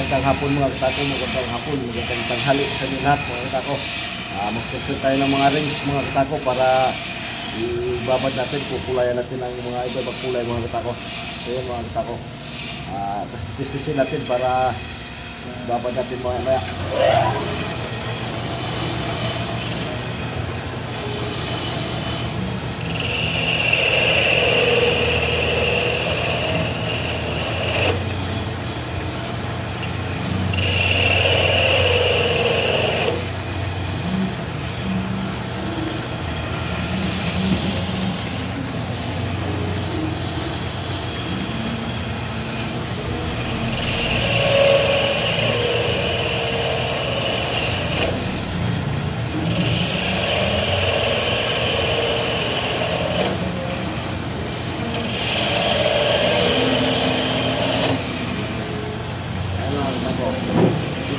Magandang hapon mga katako, magandang hapon, magandang tanghali sa inyo lahat mga katako. Mag-test tayo ng mga rings mga katako para ibabad natin, kukulayan natin ang mga iba-ibang kulay mga katako. So yun mga katako, test-testin natin para ibabad natin mga maya.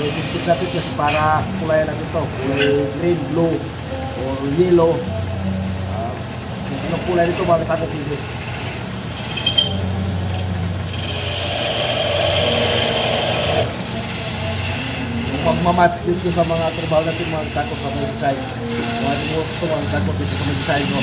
Gusto natin kasi para kulayan natin ito, kulay green, blue, or yellow. Anong kulay nito mga katako pili. Magmamatch dito sa mga trabaho natin mga katako sa mga design. Mga works ko mga katako dito sa mga design ko.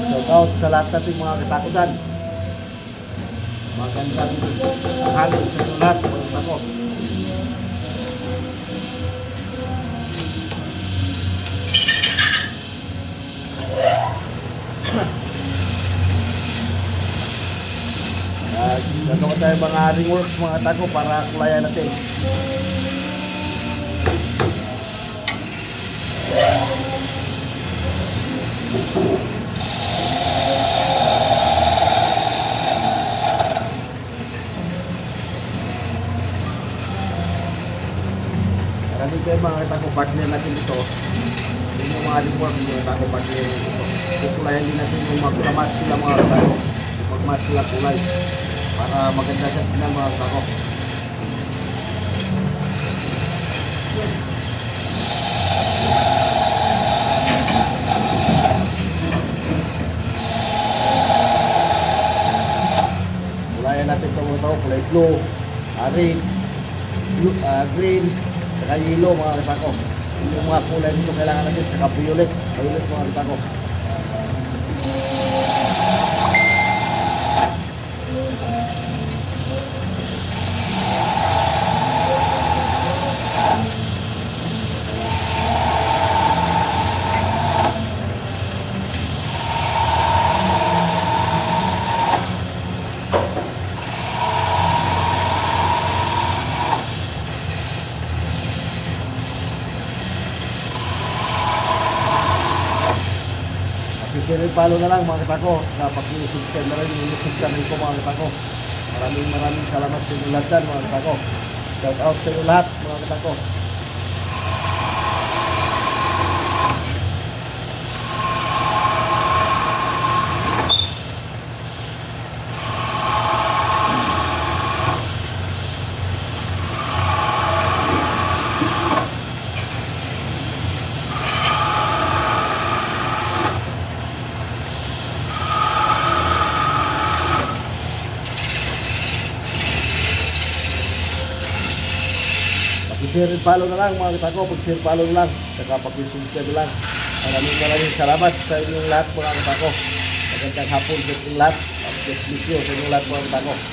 Shout out sa lahat natin mga katakutan. Magandang tanghali sa inyo lahat mga katako. Gagawa tayo mga ringworks mga katako para kulayan natin. Marami kayo mga katako partner natin dito. Yung mga ringworks mga katako partner dito. Kukulayan din natin yung mag-match sila mga katako. Mag-match sila kulay para maganda sa tingnan mga katako. Kulayan natin ito mga katako, kulay blue, red, green, saka yellow mga katako. Yung mga kulay nito kailangan natin, saka violet mga katako. Share and follow na lang mga katako. Kapag i-subscribe na rin yung YouTube channel ko mga katako. Maraming salamat sa inyo lahat mga katako. Shout out sa inyo lahat mga katako. Share and follow na lang mga katako, pag-share follow na lang, saka pag-subscribe na lang. Maraming salamat sa inyong lahat mga katako. Magandang hapon sa inyong lahat. Bless you sa inyong lahat mga katako.